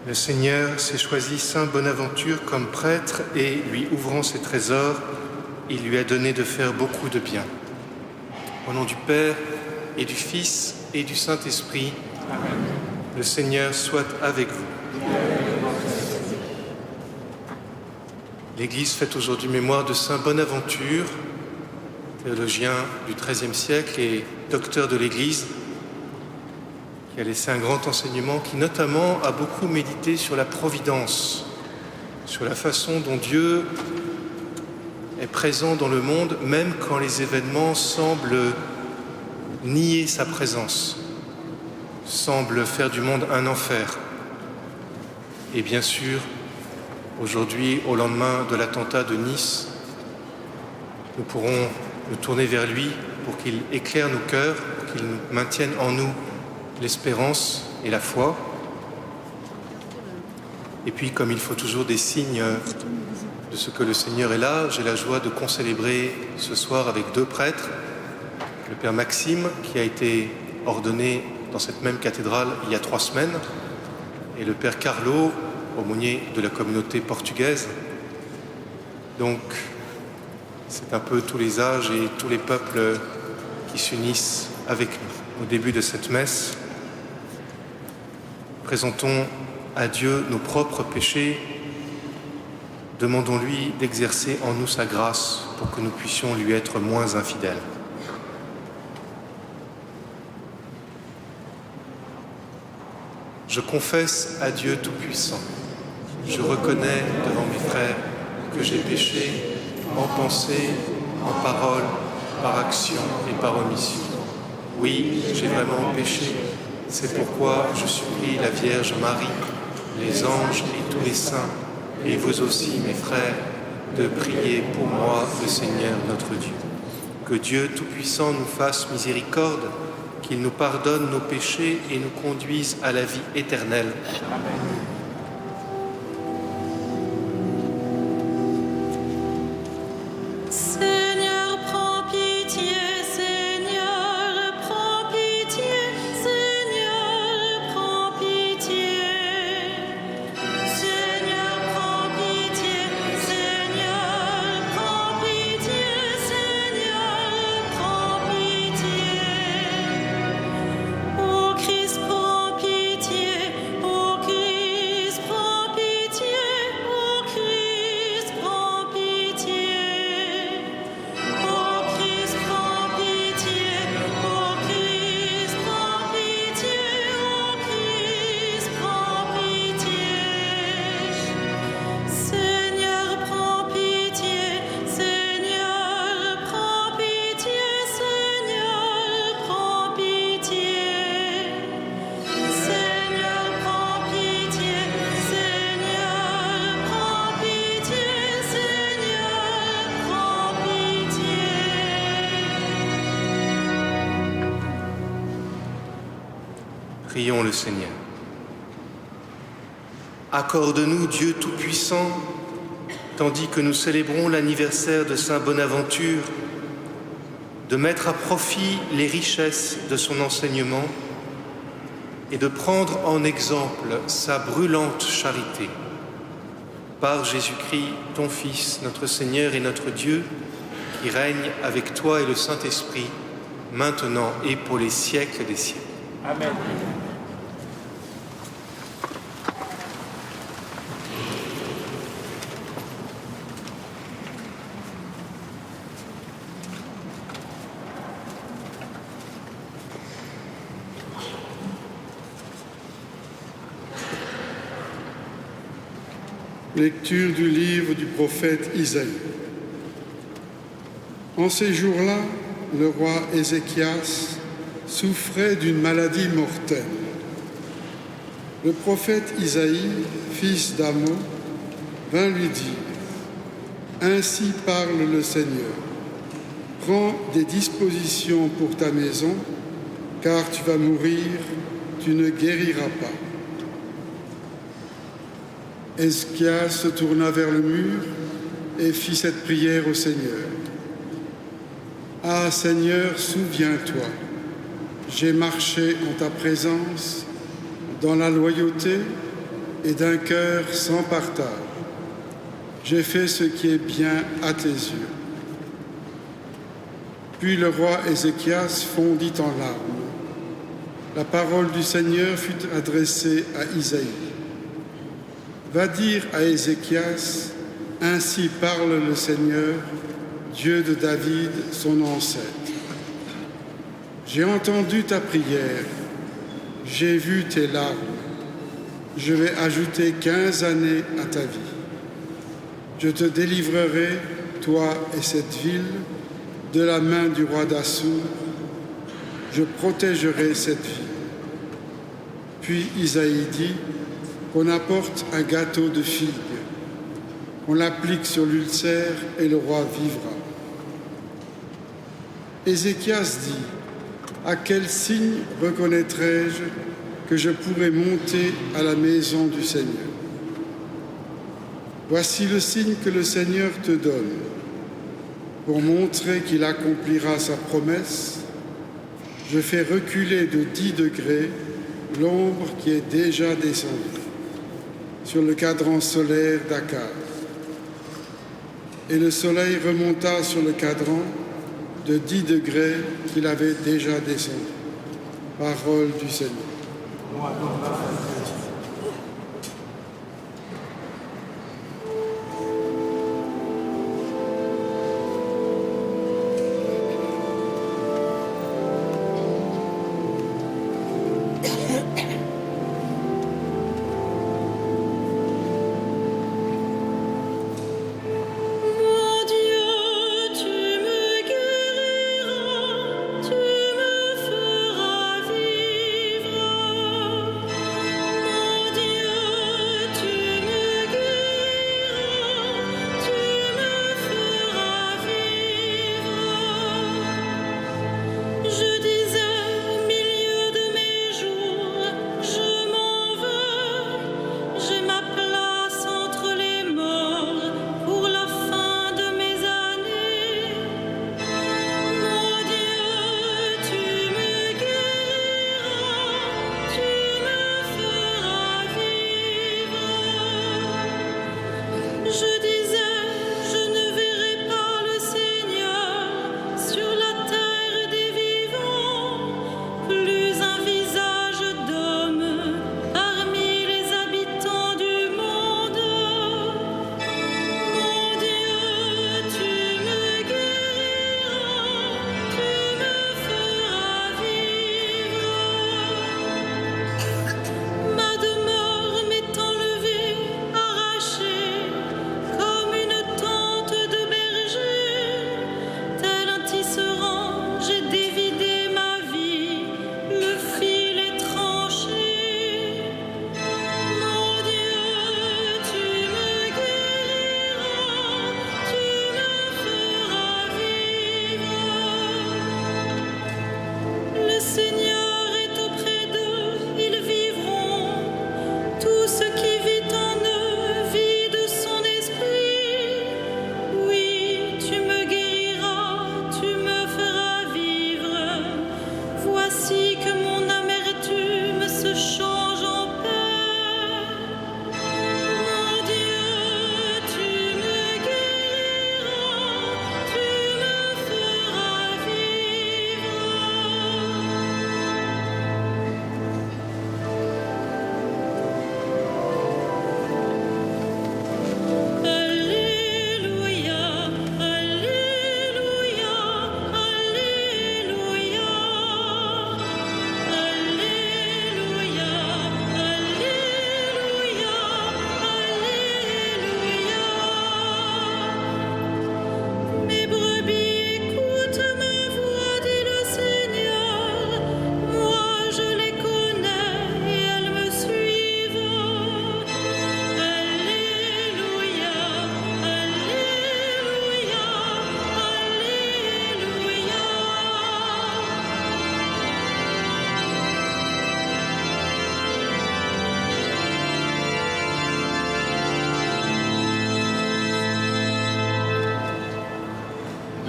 Le Seigneur s'est choisi saint Bonaventure comme prêtre et, lui ouvrant ses trésors, il lui a donné de faire beaucoup de bien. Au nom du Père et du Fils et du Saint-Esprit, Amen. Le Seigneur soit avec vous. L'Église fête aujourd'hui mémoire de saint Bonaventure, théologien du XIIIe siècle et docteur de l'Église, qui a laissé un grand enseignement qui notamment a beaucoup médité sur la providence, sur la façon dont Dieu est présent dans le monde, même quand les événements semblent nier sa présence, semblent faire du monde un enfer. Et bien sûr, aujourd'hui, au lendemain de l'attentat de Nice, nous pourrons nous tourner vers lui pour qu'il éclaire nos cœurs, pour qu'il maintienne en nous l'espérance et la foi. Et puis, comme il faut toujours des signes de ce que le Seigneur est là, j'ai la joie de concélébrer ce soir avec deux prêtres, le Père Maxime, qui a été ordonné dans cette même cathédrale il y a 3 semaines, et le Père Carlo, aumônier de la communauté portugaise. Donc, c'est un peu tous les âges et tous les peuples qui s'unissent avec nous au début de cette messe. Présentons à Dieu nos propres péchés. Demandons-lui d'exercer en nous sa grâce pour que nous puissions lui être moins infidèles. Je confesse à Dieu Tout-Puissant. Je reconnais devant mes frères que j'ai péché en pensée, en parole, par action et par omission. Oui, j'ai vraiment péché. C'est pourquoi je supplie la Vierge Marie, les anges et tous les saints, et vous aussi, mes frères, de prier pour moi, le Seigneur notre Dieu. Que Dieu Tout-Puissant nous fasse miséricorde, qu'il nous pardonne nos péchés et nous conduise à la vie éternelle. Amen. Prions le Seigneur. Accorde-nous, Dieu Tout-Puissant, tandis que nous célébrons l'anniversaire de saint Bonaventure, de mettre à profit les richesses de son enseignement et de prendre en exemple sa brûlante charité. Par Jésus-Christ, ton Fils, notre Seigneur et notre Dieu, qui règne avec toi et le Saint-Esprit, maintenant et pour les siècles des siècles. Amen. Lecture du livre du prophète Isaïe. En ces jours-là, le roi Ézéchias souffrait d'une maladie mortelle. Le prophète Isaïe, fils d'Amos, vint lui dire : Ainsi parle le Seigneur, prends des dispositions pour ta maison, car tu vas mourir, tu ne guériras pas. Ézéchias se tourna vers le mur et fit cette prière au Seigneur. Ah Seigneur, souviens-toi, j'ai marché en ta présence dans la loyauté et d'un cœur sans partage. J'ai fait ce qui est bien à tes yeux. Puis le roi Ézéchias fondit en larmes. La parole du Seigneur fut adressée à Isaïe. Va dire à Ézéchias, ainsi parle le Seigneur, Dieu de David, son ancêtre. J'ai entendu ta prière, j'ai vu tes larmes. Je vais ajouter 15 années à ta vie. Je te délivrerai, toi et cette ville, de la main du roi d'Assur. Je protégerai cette ville. Puis Isaïe dit qu'on apporte un gâteau de figues, qu'on l'applique sur l'ulcère et le roi vivra. Ézéchias dit, à quel signe reconnaîtrai-je que je pourrai monter à la maison du Seigneur? Voici le signe que le Seigneur te donne. Pour montrer qu'il accomplira sa promesse, je fais reculer de 10 degrés l'ombre qui est déjà descendue sur le cadran solaire d'Akaz. Et le soleil remonta sur le cadran de 10 degrés qu'il avait déjà descendu. Parole du Seigneur.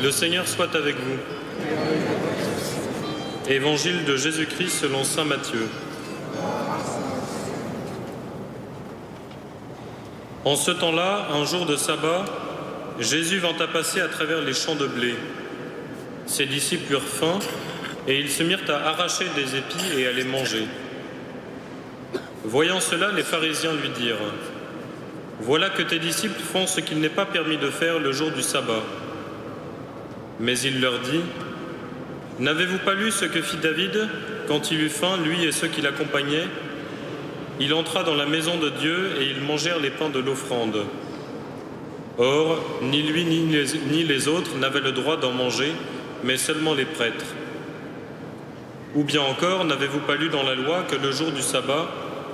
Le Seigneur soit avec vous. Évangile de Jésus-Christ selon saint Matthieu. En ce temps-là, un jour de sabbat, Jésus vint à passer à travers les champs de blé. Ses disciples eurent faim, et ils se mirent à arracher des épis et à les manger. Voyant cela, les pharisiens lui dirent : « Voilà que tes disciples font ce qu'il n'est pas permis de faire le jour du sabbat. » Mais il leur dit : « N'avez-vous pas lu ce que fit David quand il eut faim, lui et ceux qui l'accompagnaient ? Il entra dans la maison de Dieu et ils mangèrent les pains de l'offrande. Or, ni lui ni les autres n'avaient le droit d'en manger, mais seulement les prêtres. Ou bien encore, n'avez-vous pas lu dans la loi que le jour du sabbat,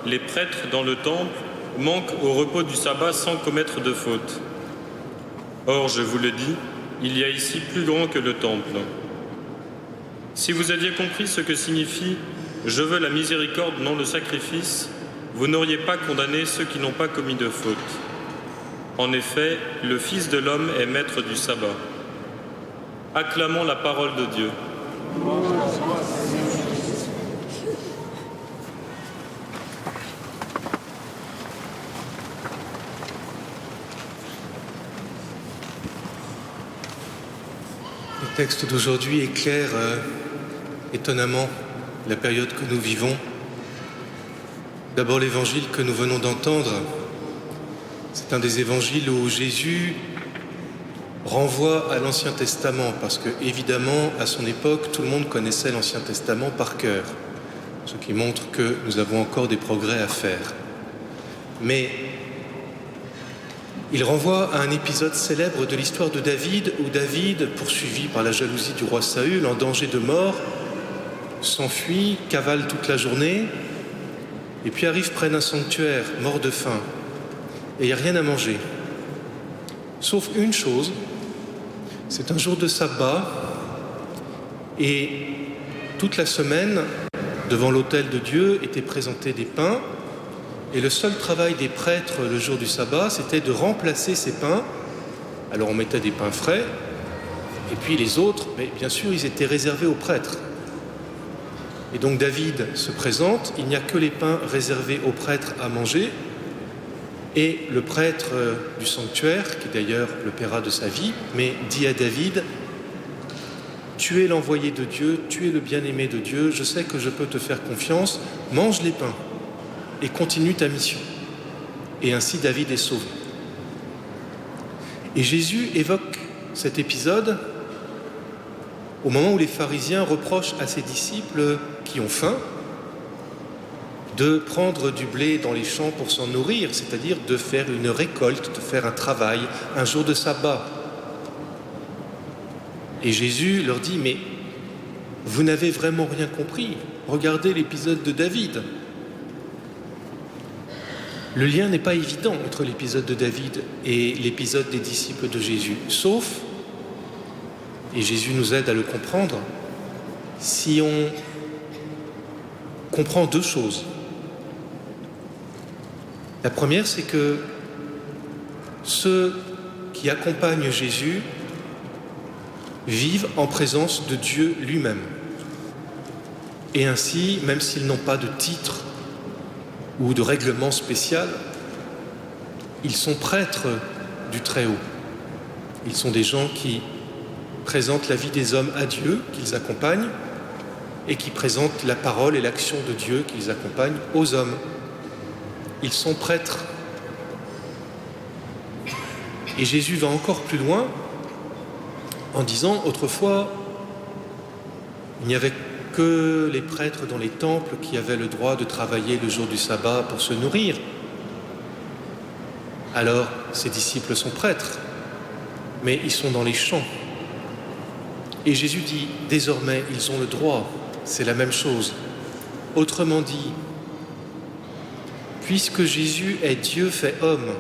les prêtres dans le temple manquent au repos du sabbat sans commettre de faute ? Or, je vous le dis, il y a ici plus grand que le temple. Si vous aviez compris ce que signifie « Je veux la miséricorde, non le sacrifice », vous n'auriez pas condamné ceux qui n'ont pas commis de faute. En effet, le Fils de l'homme est maître du sabbat. Acclamons la parole de Dieu. Le texte d'aujourd'hui éclaire étonnamment la période que nous vivons. D'abord, l'évangile que nous venons d'entendre, c'est un des évangiles où Jésus renvoie à l'Ancien Testament, parce que, évidemment, à son époque, tout le monde connaissait l'Ancien Testament par cœur, ce qui montre que nous avons encore des progrès à faire. Mais il renvoie à un épisode célèbre de l'histoire de David, où David, poursuivi par la jalousie du roi Saül, en danger de mort, s'enfuit, cavale toute la journée, et puis arrive près d'un sanctuaire, mort de faim, et il n'y a rien à manger. Sauf une chose, c'est un jour de sabbat, et toute la semaine, devant l'autel de Dieu, étaient présentés des pains, et le seul travail des prêtres le jour du sabbat, c'était de remplacer ces pains. Alors on mettait des pains frais, et puis les autres, mais bien sûr, ils étaient réservés aux prêtres. Et donc David se présente, il n'y a que les pains réservés aux prêtres à manger, et le prêtre du sanctuaire, qui d'ailleurs le paiera de sa vie, mais dit à David : « Tu es l'envoyé de Dieu, tu es le bien-aimé de Dieu, je sais que je peux te faire confiance, mange les pains et continue ta mission. » Et ainsi David est sauvé. Et Jésus évoque cet épisode au moment où les pharisiens reprochent à ses disciples qui ont faim de prendre du blé dans les champs pour s'en nourrir, c'est-à-dire de faire une récolte, de faire un travail, un jour de sabbat. Et Jésus leur dit : « Mais vous n'avez vraiment rien compris. Regardez l'épisode de David. » Le lien n'est pas évident entre l'épisode de David et l'épisode des disciples de Jésus, sauf, et Jésus nous aide à le comprendre, si on comprend deux choses. La première, c'est que ceux qui accompagnent Jésus vivent en présence de Dieu lui-même. Et ainsi, même s'ils n'ont pas de titre ou de règlement spécial, ils sont prêtres du Très-Haut. Ils sont des gens qui présentent la vie des hommes à Dieu, qu'ils accompagnent, et qui présentent la parole et l'action de Dieu qu'ils accompagnent aux hommes. Ils sont prêtres. Et Jésus va encore plus loin en disant : autrefois, il n'y avait que les prêtres dans les temples qui avaient le droit de travailler le jour du sabbat pour se nourrir. Alors, ses disciples sont prêtres, mais ils sont dans les champs. Et Jésus dit : désormais, ils ont le droit. C'est la même chose. Autrement dit, puisque Jésus est Dieu fait homme,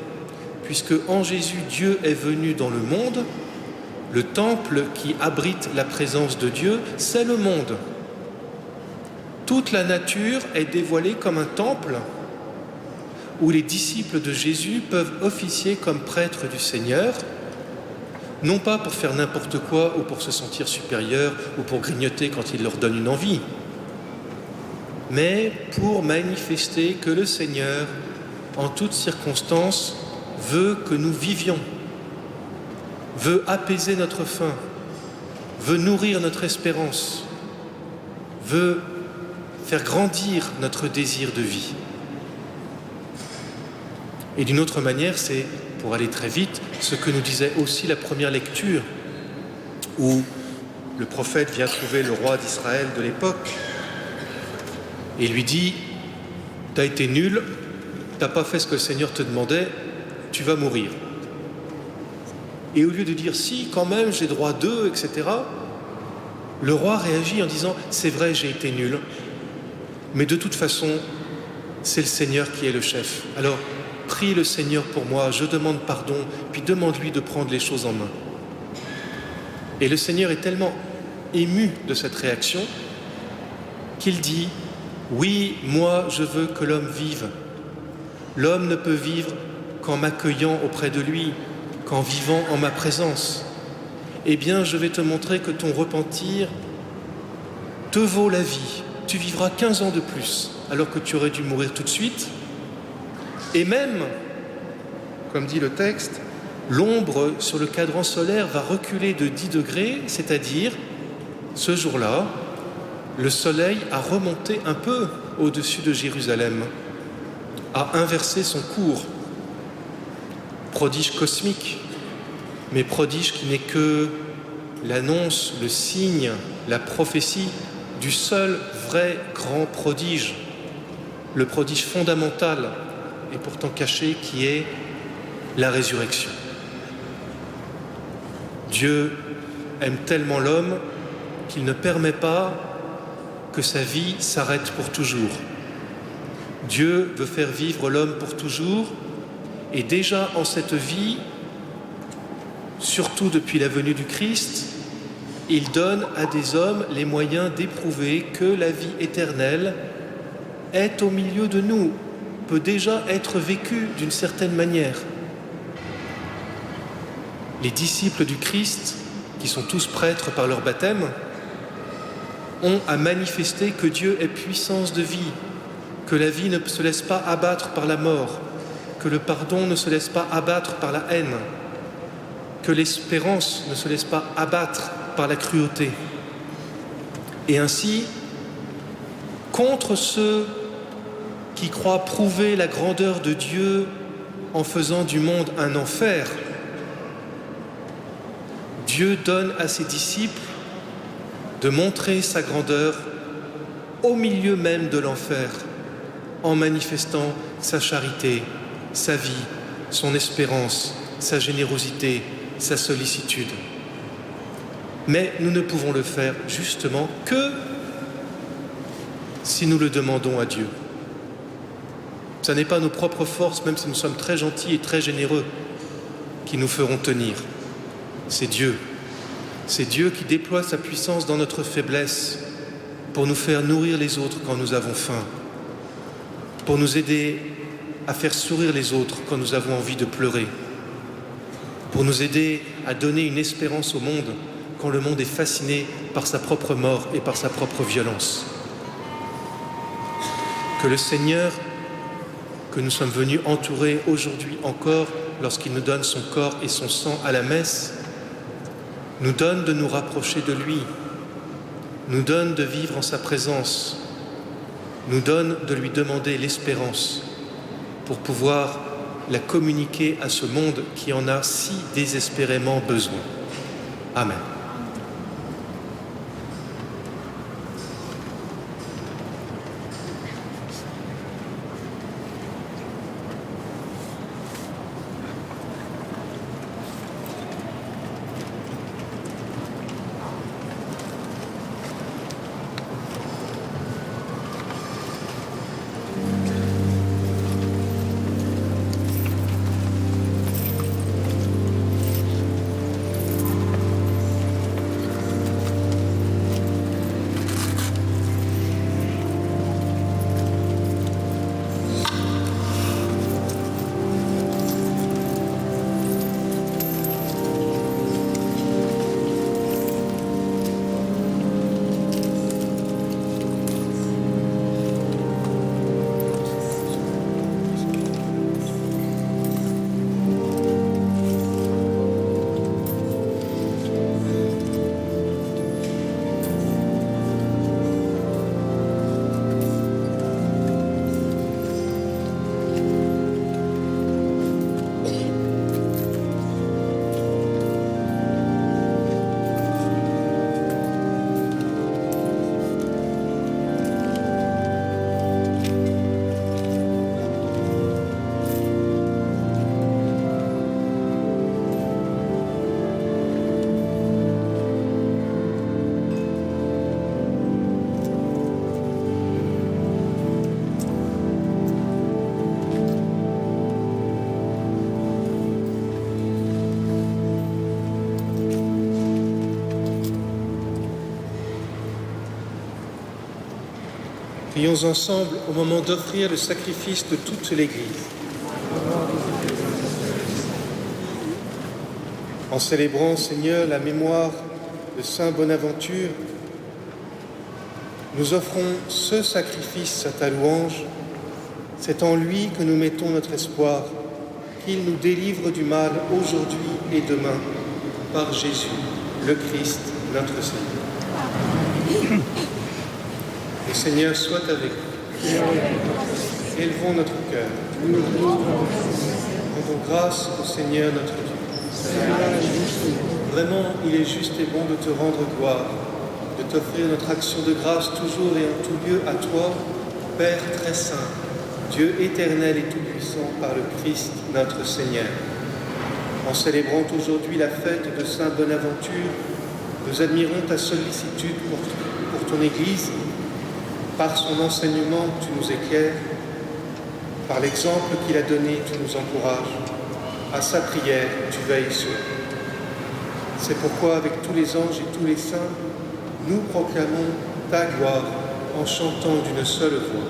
puisque en Jésus Dieu est venu dans le monde, le temple qui abrite la présence de Dieu, c'est le monde. Toute la nature est dévoilée comme un temple où les disciples de Jésus peuvent officier comme prêtres du Seigneur, non pas pour faire n'importe quoi ou pour se sentir supérieur ou pour grignoter quand il leur donne une envie, mais pour manifester que le Seigneur, en toutes circonstances, veut que nous vivions, veut apaiser notre faim, veut nourrir notre espérance, veut faire grandir notre désir de vie. Et d'une autre manière, c'est, pour aller très vite, ce que nous disait aussi la première lecture, où le prophète vient trouver le roi d'Israël de l'époque et lui dit « T'as été nul, t'as pas fait ce que le Seigneur te demandait, tu vas mourir. » Et au lieu de dire « Si, quand même, j'ai droit d'eux, etc. », le roi réagit en disant « C'est vrai, j'ai été nul, mais de toute façon, c'est le Seigneur qui est le chef. Alors, prie le Seigneur pour moi, je demande pardon, puis demande-lui de prendre les choses en main. » Et le Seigneur est tellement ému de cette réaction qu'il dit « Oui, moi, je veux que l'homme vive. L'homme ne peut vivre qu'en m'accueillant auprès de lui, qu'en vivant en ma présence. Eh bien, je vais te montrer que ton repentir te vaut la vie. Tu vivras 15 ans de plus, alors que tu aurais dû mourir tout de suite. Et même, comme dit le texte, l'ombre sur le cadran solaire va reculer de 10 degrés, c'est-à-dire, ce jour-là, le soleil a remonté un peu au-dessus de Jérusalem, a inversé son cours. Prodige cosmique, mais prodige qui n'est que l'annonce, le signe, la prophétie du seul vrai grand prodige, le prodige fondamental et pourtant caché qui est la résurrection. Dieu aime tellement l'homme qu'il ne permet pas que sa vie s'arrête pour toujours. Dieu veut faire vivre l'homme pour toujours, et déjà en cette vie, surtout depuis la venue du Christ, il donne à des hommes les moyens d'éprouver que la vie éternelle est au milieu de nous, peut déjà être vécue d'une certaine manière. Les disciples du Christ, qui sont tous prêtres par leur baptême, ont à manifester que Dieu est puissance de vie, que la vie ne se laisse pas abattre par la mort, que le pardon ne se laisse pas abattre par la haine, que l'espérance ne se laisse pas abattre par la cruauté. Et ainsi, contre ceux qui croient prouver la grandeur de Dieu en faisant du monde un enfer, Dieu donne à ses disciples de montrer sa grandeur au milieu même de l'enfer, en manifestant sa charité, sa vie, son espérance, sa générosité, sa sollicitude. Mais nous ne pouvons le faire justement que si nous le demandons à Dieu. Ce n'est pas nos propres forces, même si nous sommes très gentils et très généreux, qui nous feront tenir. C'est Dieu. C'est Dieu qui déploie sa puissance dans notre faiblesse pour nous faire nourrir les autres quand nous avons faim, pour nous aider à faire sourire les autres quand nous avons envie de pleurer, pour nous aider à donner une espérance au monde quand le monde est fasciné par sa propre mort et par sa propre violence. Que le Seigneur, que nous sommes venus entourer aujourd'hui encore lorsqu'il nous donne son corps et son sang à la messe, nous donne de nous rapprocher de lui, nous donne de vivre en sa présence, nous donne de lui demander l'espérance pour pouvoir la communiquer à ce monde qui en a si désespérément besoin. Amen. Prions ensemble au moment d'offrir le sacrifice de toute l'Église. En célébrant, Seigneur, la mémoire de Saint Bonaventure, nous offrons ce sacrifice à ta louange. C'est en lui que nous mettons notre espoir, qu'il nous délivre du mal aujourd'hui et demain, par Jésus, le Christ, notre Seigneur. Le Seigneur soit avec nous. Élevons notre cœur. Rendons grâce au Seigneur notre Dieu. Vraiment, il est juste et bon de te rendre gloire, de t'offrir notre action de grâce toujours et en tout lieu à toi, Père très saint, Dieu éternel et tout-puissant par le Christ notre Seigneur. En célébrant aujourd'hui la fête de Saint Bonaventure, nous admirons ta sollicitude pour ton Église. Par son enseignement, tu nous éclaires. Par l'exemple qu'il a donné, tu nous encourages. À sa prière, tu veilles sur nous. C'est pourquoi, avec tous les anges et tous les saints, nous proclamons ta gloire en chantant d'une seule voix.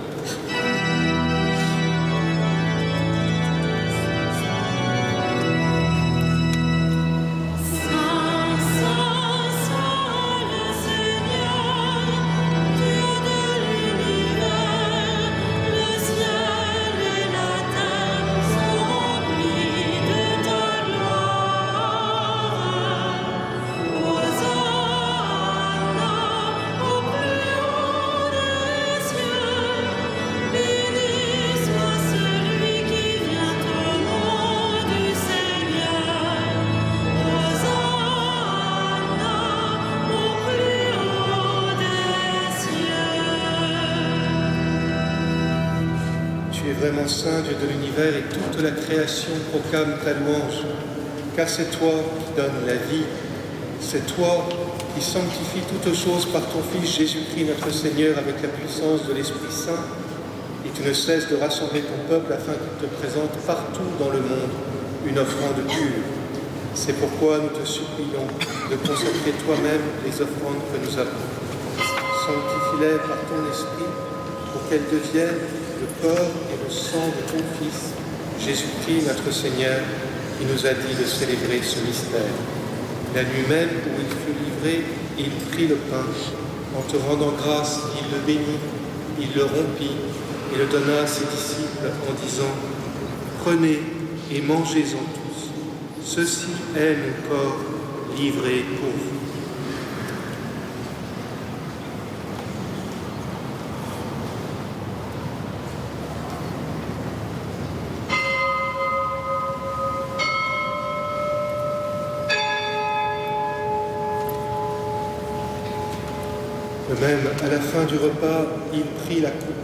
Vraiment saint, Dieu de l'univers, et toute la création proclame ta louange, car c'est toi qui donnes la vie, c'est toi qui sanctifies toutes choses par ton Fils Jésus-Christ notre Seigneur avec la puissance de l'Esprit Saint, et tu ne cesses de rassembler ton peuple afin qu'il te présente partout dans le monde une offrande pure. C'est pourquoi nous te supplions de consacrer toi-même les offrandes que nous avons. Sanctifie-les par ton Esprit pour qu'elles deviennent le corps et le sang de ton Fils, Jésus-Christ notre Seigneur, qui nous a dit de célébrer ce mystère. La nuit même où il fut livré, il prit le pain. En te rendant grâce, il le bénit, il le rompit et le donna à ses disciples en disant « Prenez et mangez-en tous. Ceci est mon corps livré pour vous. » De même, à la fin du repas, il prit la coupe.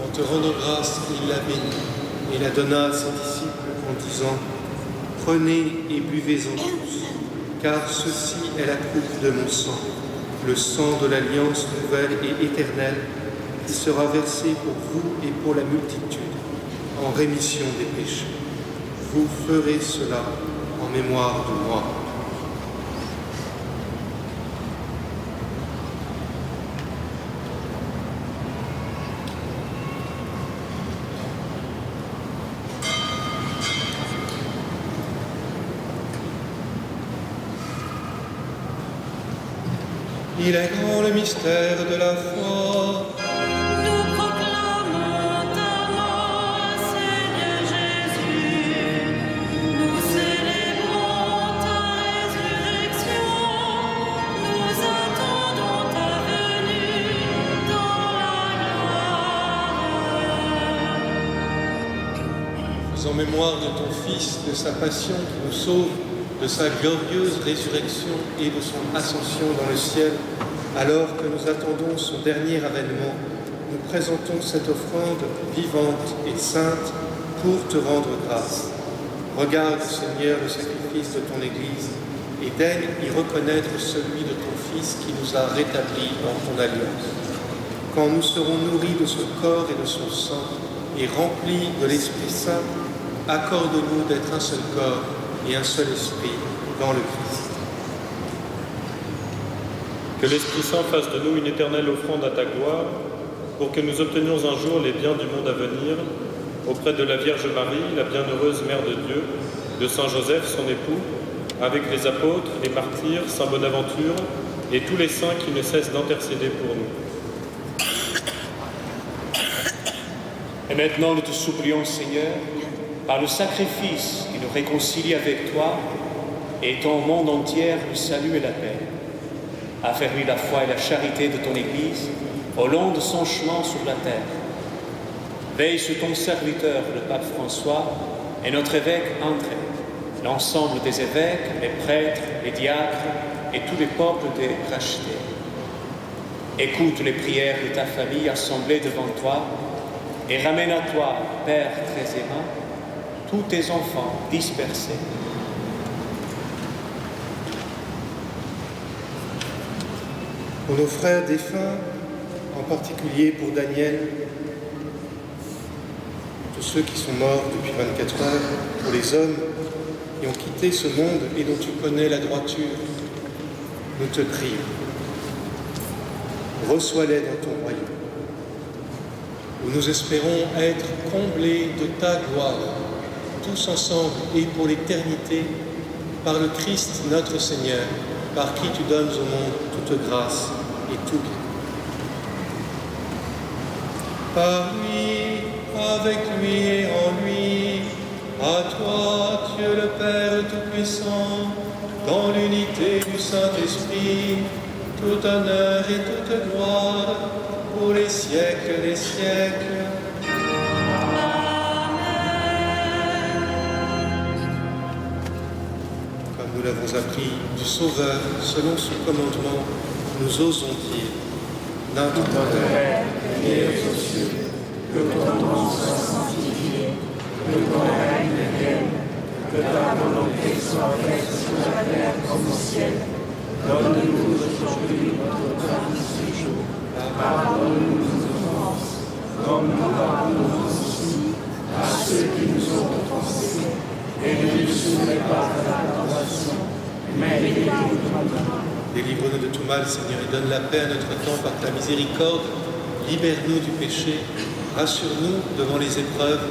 En te rendant grâce, il la bénit et la donna à ses disciples en disant « Prenez et buvez-en tous, car ceci est la coupe de mon sang, le sang de l'alliance nouvelle et éternelle, qui sera versé pour vous et pour la multitude, en rémission des péchés. Vous ferez cela en mémoire de moi. » Il est grand le mystère de la foi. Nous proclamons ta mort, Seigneur Jésus. Nous célébrons ta résurrection. Nous attendons ta venue dans la gloire. En mémoire de ton Fils, de sa passion qui nous sauve, de sa glorieuse résurrection et de son ascension dans le ciel, alors que nous attendons son dernier avènement, nous présentons cette offrande vivante et sainte pour te rendre grâce. Regarde, Seigneur, le sacrifice de ton Église et daigne y reconnaître celui de ton Fils qui nous a rétablis dans ton alliance. Quand nous serons nourris de son corps et de son sang et remplis de l'Esprit Saint, accorde-nous d'être un seul corps et un seul esprit dans le Christ. Que l'Esprit Saint fasse de nous une éternelle offrande à ta gloire, pour que nous obtenions un jour les biens du monde à venir, auprès de la Vierge Marie, la bienheureuse Mère de Dieu, de Saint Joseph, son époux, avec les apôtres, les martyrs, Saint Bonaventure et tous les saints qui ne cessent d'intercéder pour nous. Et maintenant, nous te supplions, Seigneur, par le sacrifice qui nous réconcilie avec toi, et ton monde entier le salut et la paix. Affermis la foi et la charité de ton Église au long de son chemin sur la terre. Veille sur ton serviteur, le pape François, et notre évêque André, l'ensemble des évêques, les prêtres, les diacres et tous les peuples des rachetés. Écoute les prières de ta famille assemblée devant toi et ramène à toi, Père très aimant, tous tes enfants dispersés. Pour nos frères défunts, en particulier pour Daniel, tous ceux qui sont morts depuis 24 heures, pour les hommes qui ont quitté ce monde et dont tu connais la droiture, nous te prions. Reçois-les dans ton royaume, où nous espérons être comblés de ta gloire, tous ensemble et pour l'éternité, par le Christ notre Seigneur, par qui tu donnes au monde toute grâce et tout bien. Par lui, avec lui et en lui, à toi, Dieu le Père Tout-Puissant, dans l'unité du Saint-Esprit, tout honneur et toute gloire, pour les siècles des siècles. Comme nous l'avons appris du Sauveur, selon son commandement, nous osons dire, notre Père, qui es aux cieux, que ton nom soit sanctifié, que ton règne vienne, que ta volonté soit faite sur la terre comme au ciel. Donne-nous aujourd'hui notre pain de ce jour. Pardonne-nous nos offenses, comme nous pardonnons aussi à ceux qui nous ont offensés. Et ne nous soumets pas à la tentation, mais délivre-nous du mal. Délivre-nous de tout mal, Seigneur, et donne la paix à notre temps par ta miséricorde. Libère-nous du péché, rassure-nous devant les épreuves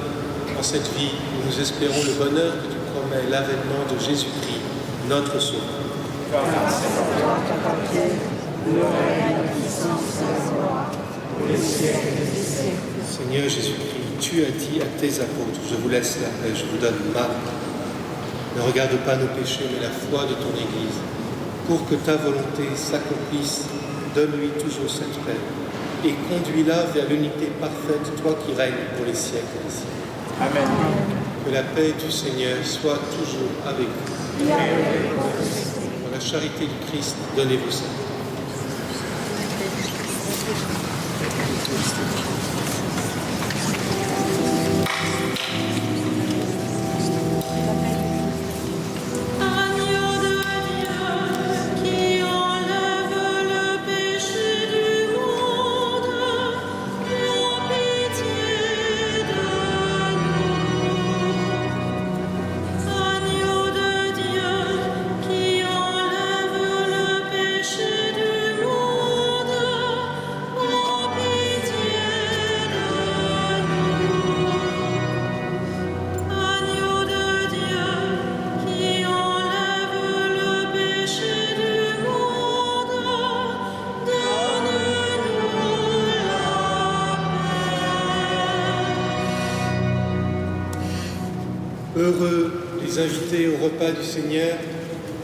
en cette vie où nous espérons le bonheur que tu promets, l'avènement de Jésus-Christ, notre Sauveur. Car c'est à toi qu'appartiennent le règne, la puissance et la gloire, pour les siècles des siècles. Seigneur Jésus-Christ, tu as dit à tes apôtres, je vous laisse la paix, je vous donne ma paix. Ne regarde pas nos péchés, mais la foi de ton Église. Pour que ta volonté s'accomplisse, donne-lui toujours cette paix et conduis-la vers l'unité parfaite, toi qui règnes pour les siècles des siècles. Amen. Que la paix du Seigneur soit toujours avec vous. Dans la charité du Christ, donnez-vous ça. Agneau de Dieu qui enlève le péché du monde, aie pitié de nous. Agneau de Dieu qui enlève le péché du monde, aie pitié de nous. Agneau de Dieu qui enlève le péché du monde, donne-nous la paix. Heureux les invités au repas du Seigneur,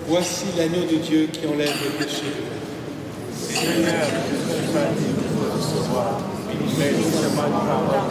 voici l'agneau de Dieu qui enlève le péché du monde. Seigneur, je suis pas digne de te recevoir, mais dis seulement une parole.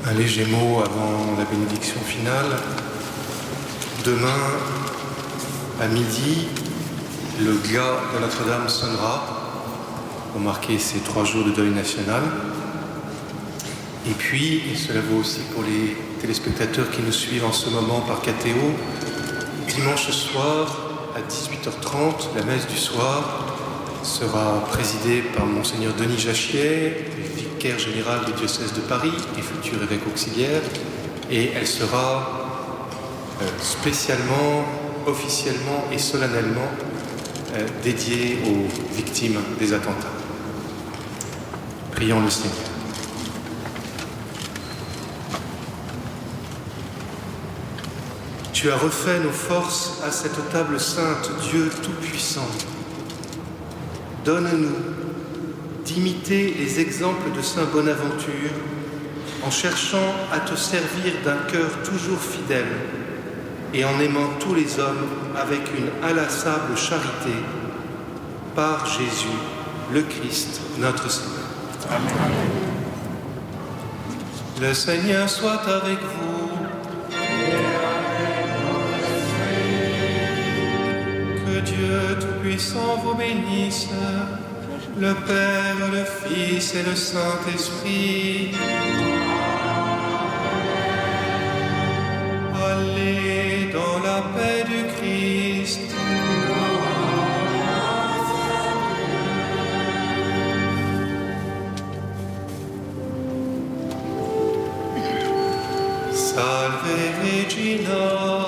Un léger mot avant la bénédiction finale. Demain, à midi, le glas de Notre-Dame sonnera pour marquer ces 3 jours de deuil national. Et puis, et cela vaut aussi pour les téléspectateurs qui nous suivent en ce moment par KTO, dimanche soir, à 18h30, la messe du soir sera présidée par Monseigneur Denis Jachier, vicaire général du diocèse de Paris et futur évêque auxiliaire, et elle sera spécialement, officiellement et solennellement dédiée aux victimes des attentats. Prions le Seigneur. Tu as refait nos forces à cette table sainte, Dieu Tout-Puissant. Donne-nous d'imiter les exemples de Saint Bonaventure en cherchant à te servir d'un cœur toujours fidèle et en aimant tous les hommes avec une inlassable charité, par Jésus, le Christ, notre Seigneur. Amen. Le Seigneur soit avec vous. Que Dieu Tout-Puissant vous bénisse, le Père, le Fils et le Saint-Esprit. Allez dans la paix du Christ. Salve Regina.